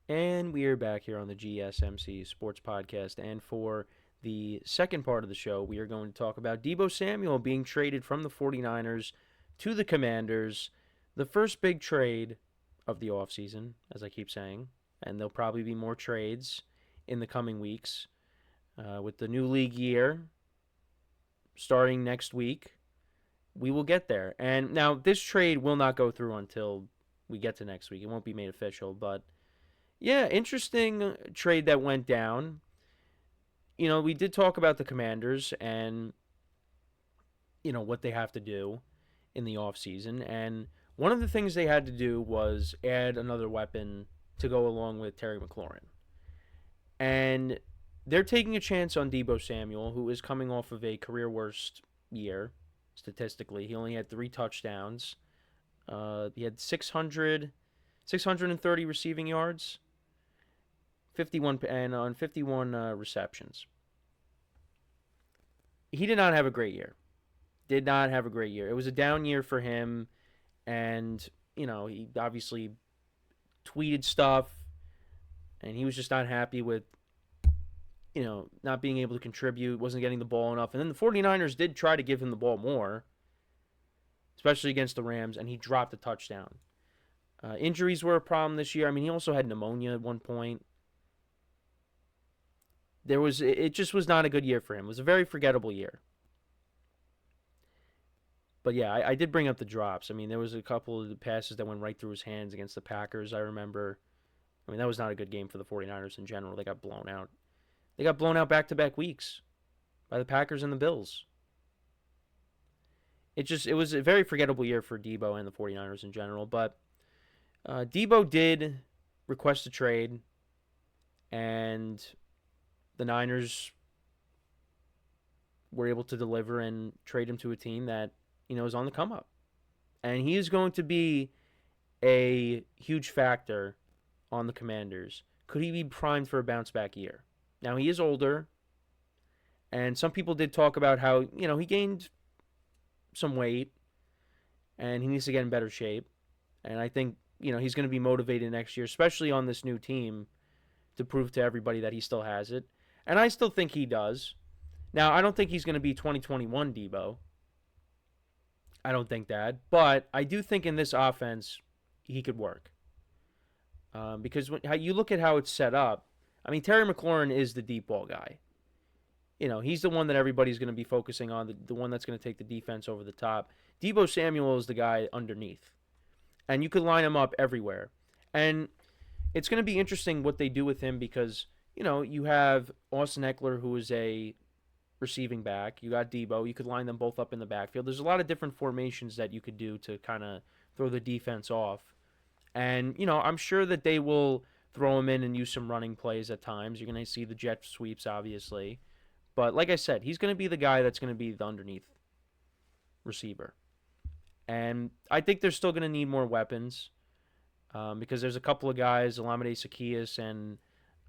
And we are back here on the GSMC Sports Podcast. And for the second part of the show, we are going to talk about Deebo Samuel being traded from the 49ers to the Commanders. The first big trade of the offseason, as I keep saying. And there'll probably be more trades in the coming weeks. With the new league year starting next week, we will get there. And now, this trade will not go through until we get to next week. It won't be made official, but yeah, interesting trade that went down. We did talk about the Commanders and, what they have to do in the offseason. And one of the things they had to do was add another weapon to go along with Terry McLaurin. And they're taking a chance on Deebo Samuel, who is coming off of a career worst year, statistically. He only had 3 touchdowns. He had 630 receiving yards, 51 and on 51 receptions. He did not have a great year. Did not have a great year. It was a down year for him, and he obviously tweeted stuff, and he was just not happy with not being able to contribute, wasn't getting the ball enough. And then the 49ers did try to give him the ball more, especially against the Rams, and he dropped a touchdown. Injuries were a problem this year. I mean, he also had pneumonia at one point. It just was not a good year for him. It was a very forgettable year. But yeah, I did bring up the drops. I mean, there was a couple of passes that went right through his hands against the Packers, I remember. I mean, that was not a good game for the 49ers in general. They got blown out. They got blown out back-to-back weeks by the Packers and the Bills. It was a very forgettable year for Deebo and the 49ers in general. But Deebo did request a trade, and the Niners were able to deliver and trade him to a team that, is on the come up. And he is going to be a huge factor on the Commanders. Could he be primed for a bounce back year? Now, he is older, and some people did talk about how, he gained some weight, and he needs to get in better shape. And I think, he's going to be motivated next year, especially on this new team, to prove to everybody that he still has it. And I still think he does. Now, I don't think he's going to be 2021 Deebo. I don't think that. But I do think in this offense, he could work. Because how you look at how it's set up, I mean, Terry McLaurin is the deep ball guy. He's the one that everybody's going to be focusing on, the one that's going to take the defense over the top. Deebo Samuel is the guy underneath. And you could line him up everywhere. And it's going to be interesting what they do with him because, you have Austin Eckler, who is a receiving back. You got Deebo. You could line them both up in the backfield. There's a lot of different formations that you could do to kind of throw the defense off. And, I'm sure that they will throw him in and use some running plays at times. You're going to see the jet sweeps, obviously. But like I said, he's going to be the guy that's going to be the underneath receiver. And I think they're still going to need more weapons because there's a couple of guys, Olamide Zaccheaus and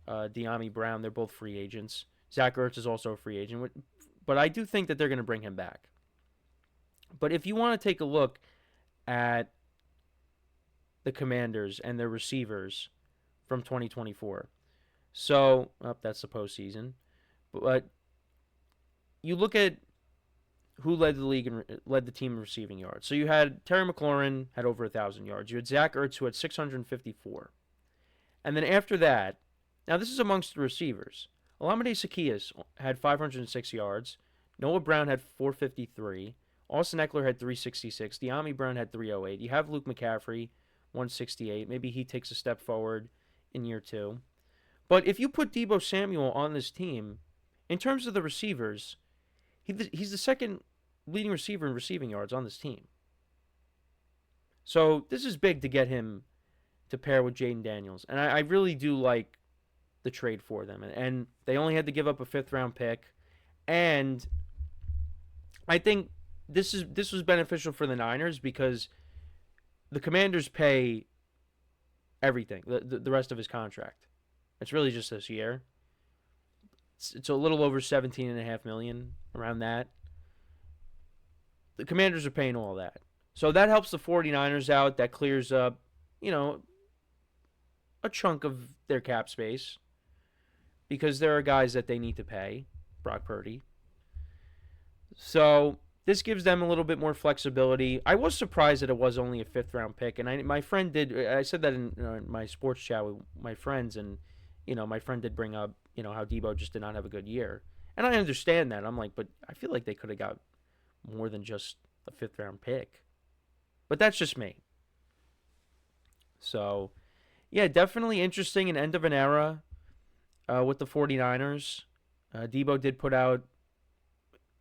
De'Ami Brown. They're both free agents. Zach Ertz is also a free agent. But I do think that they're going to bring him back. But if you want to take a look at the Commanders and their receivers from 2024. So, that's the postseason. But you look at who led the league and led the team in receiving yards. So you had Terry McLaurin had over 1,000 yards. You had Zach Ertz who had 654. And then after that, now this is amongst the receivers. Olamide Zaccheaus had 506 yards. Noah Brown had 453. Austin Eckler had 366. De'Ami Brown had 308. You have Luke McCaffrey, 168. Maybe he takes a step forward in year 2. But if you put Deebo Samuel on this team, in terms of the receivers, he's the second leading receiver in receiving yards on this team. So this is big to get him to pair with Jaden Daniels. And I really do like the trade for them. And they only had to give up a 5th-round pick. And I think this was beneficial for the Niners because the Commanders pay everything, the rest of his contract. It's really just this year. It's a little over $17.5 million, around that. The Commanders are paying all that. So that helps the 49ers out. That clears up, a a chunk of their cap space because there are guys that they need to pay. Brock Purdy. So this gives them a little bit more flexibility. I was surprised that it was only a fifth round pick, and my friend did. I said that in my sports chat with my friends, and my friend did bring up how Deebo just did not have a good year, and I understand that. I'm like, but I feel like they could have got more than just a fifth round pick, but that's just me. So yeah, definitely interesting and end of an era with the 49ers. Deebo did put out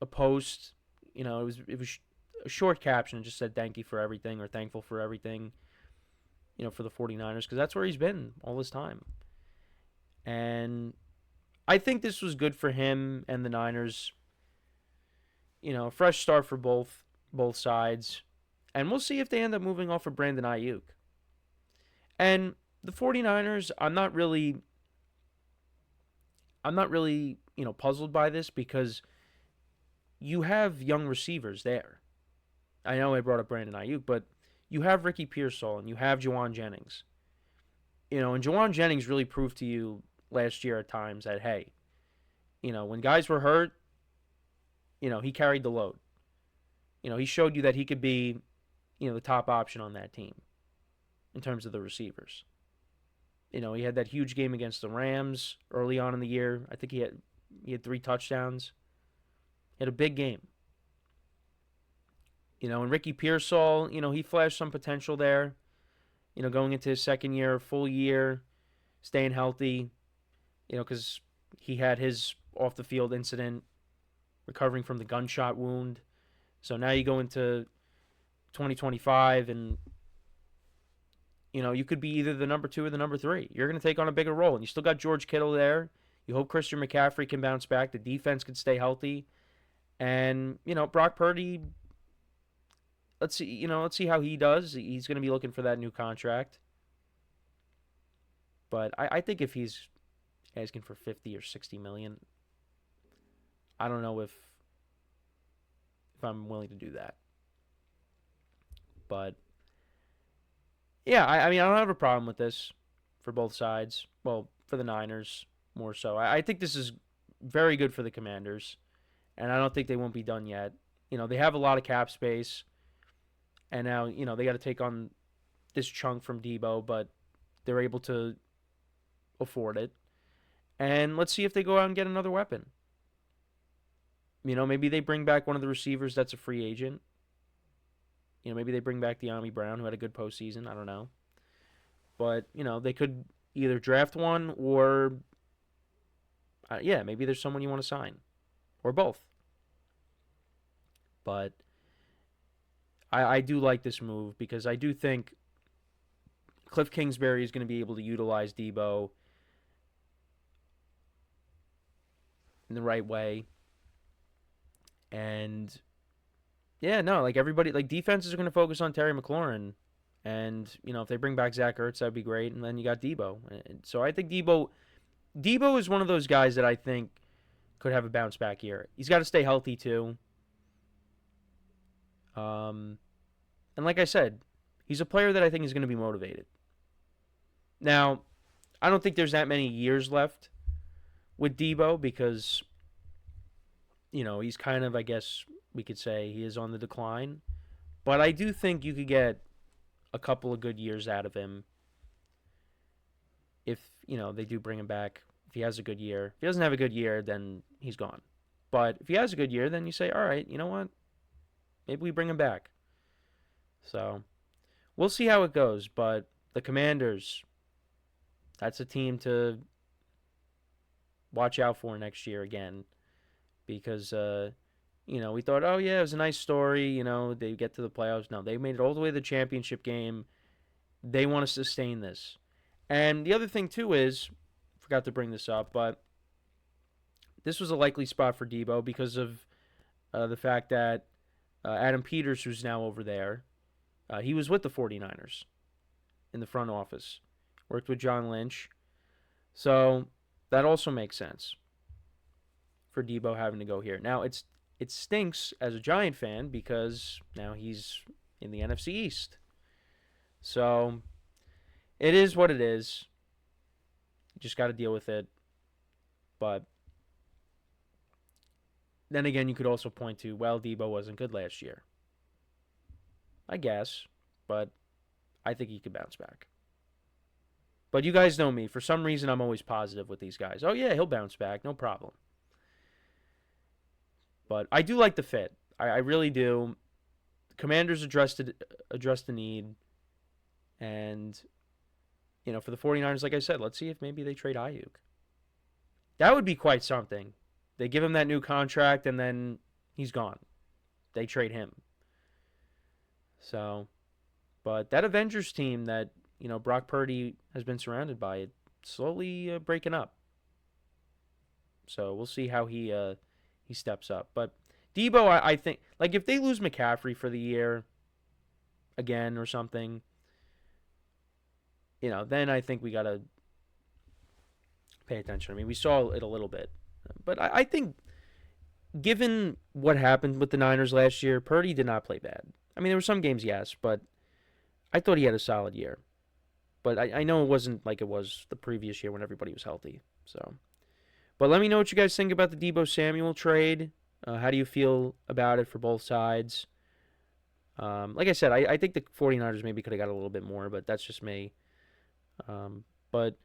a post. It was a short caption. It just said thank you for everything or thankful for everything, for the 49ers because that's where he's been all this time. And I think this was good for him and the Niners. A fresh start for both sides. And we'll see if they end up moving off of Brandon Ayuk. And the 49ers, I'm not really puzzled by this because you have young receivers there. I know I brought up Brandon Ayuk, but you have Ricky Pearsall and you have Juwan Jennings. And Juwan Jennings really proved to you last year at times that, hey, when guys were hurt, he carried the load. He showed you that he could be, the top option on that team in terms of the receivers. He had that huge game against the Rams early on in the year. I think he had 3 touchdowns. He had a big game. And Ricky Pearsall, he flashed some potential there. Going into his second year, full year, staying healthy. Because he had his off the field incident, recovering from the gunshot wound. So now you go into 2025 and you could be either the number 2 or the number 3. You're going to take on a bigger role. And you still got George Kittle there. You hope Christian McCaffrey can bounce back. The defense can stay healthy. And, Brock Purdy, let's see how he does. He's going to be looking for that new contract. But I think if he's asking for 50 or 60 million, I don't know if I'm willing to do that. But yeah, I mean, I don't have a problem with this for both sides. Well, for the Niners more so. I think this is very good for the Commanders, and I don't think they won't be done yet. They have a lot of cap space, and now they got to take on this chunk from Deebo, but they're able to afford it. And let's see if they go out and get another weapon. Maybe they bring back one of the receivers that's a free agent. Maybe they bring back De'Ami Brown, who had a good postseason. I don't know. But, they could either draft one or, maybe there's someone you want to sign. Or both. But I do like this move because I do think Cliff Kingsbury is going to be able to utilize Deebo in the right way. And yeah, no, like everybody, like defenses are going to focus on Terry McLaurin. And, if they bring back Zach Ertz, that'd be great. And then you got Deebo. And so I think Deebo is one of those guys that I think could have a bounce back year. He's got to stay healthy too. And like I said, he's a player that I think is going to be motivated. Now, I don't think there's that many years left with Deebo because, he's kind of, I guess we could say, he is on the decline. But I do think you could get a couple of good years out of him if, they do bring him back. If he has a good year. If he doesn't have a good year, then he's gone. But if he has a good year, then you say, all right, you know what? Maybe we bring him back. So we'll see how it goes. But the Commanders, that's a team to watch out for next year again. Because, we thought, oh, yeah, it was a nice story. They get to the playoffs. No, they made it all the way to the championship game. They want to sustain this. And the other thing, too, is, forgot to bring this up, but this was a likely spot for Deebo because of the fact that Adam Peters, who's now over there, he was with the 49ers in the front office. Worked with John Lynch. So that also makes sense for Deebo having to go here. Now, it stinks as a Giant fan because now he's in the NFC East. So it is what it is. just got to deal with it. But then again, you could also point to, well, Deebo wasn't good last year. I guess, but I think he could bounce back. But you guys know me. For some reason, I'm always positive with these guys. Oh, yeah, he'll bounce back. No problem. But I do like the fit. I really do. Commanders addressed the need. And, for the 49ers, like I said, let's see if maybe they trade Ayuk. That would be quite something. They give him that new contract, and then he's gone. They trade him. So, but that Avengers team that, Brock Purdy has been surrounded by, it's slowly breaking up. So we'll see how he steps up. But Deebo, I think, like, if they lose McCaffrey for the year again or something, then I think we got to pay attention. I mean, we saw it a little bit. But I think, given what happened with the Niners last year, Purdy did not play bad. I mean, there were some games, yes, but I thought he had a solid year. But I know it wasn't like it was the previous year when everybody was healthy. So, but let me know what you guys think about the Deebo Samuel trade. How do you feel about it for both sides? Like I said, I think the 49ers maybe could have got a little bit more, but that's just me. But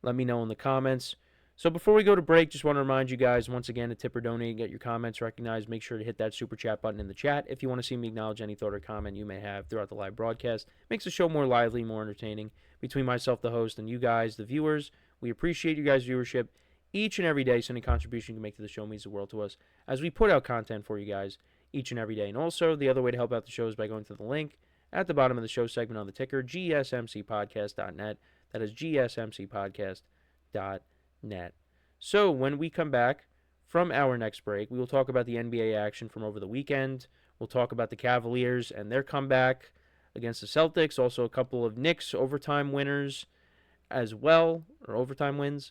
let me know in the comments. So before we go to break, just want to remind you guys, once again, to tip or donate and get your comments recognized. Make sure to hit that super chat button in the chat if you want to see me acknowledge any thought or comment you may have throughout the live broadcast. Makes the show more lively, more entertaining. Between myself, the host, and you guys, the viewers, we appreciate you guys' viewership each and every day. So any contribution you can make to the show means the world to us as we put out content for you guys each and every day. And also, the other way to help out the show is by going to the link at the bottom of the show segment on the ticker, GSMCPodcast.net. That is GSMCPodcast.net. So when we come back from our next break, we will talk about the NBA action from over the weekend. We'll talk about the Cavaliers and their comeback against the Celtics. Also a couple of Knicks overtime winners as well, or overtime wins.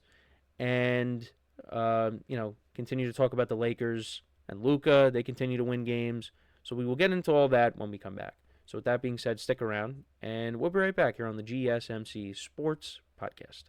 And, continue to talk about the Lakers and Luka. They continue to win games. So we will get into all that when we come back. So with that being said, stick around, and we'll be right back here on the GSMC Sports Podcast.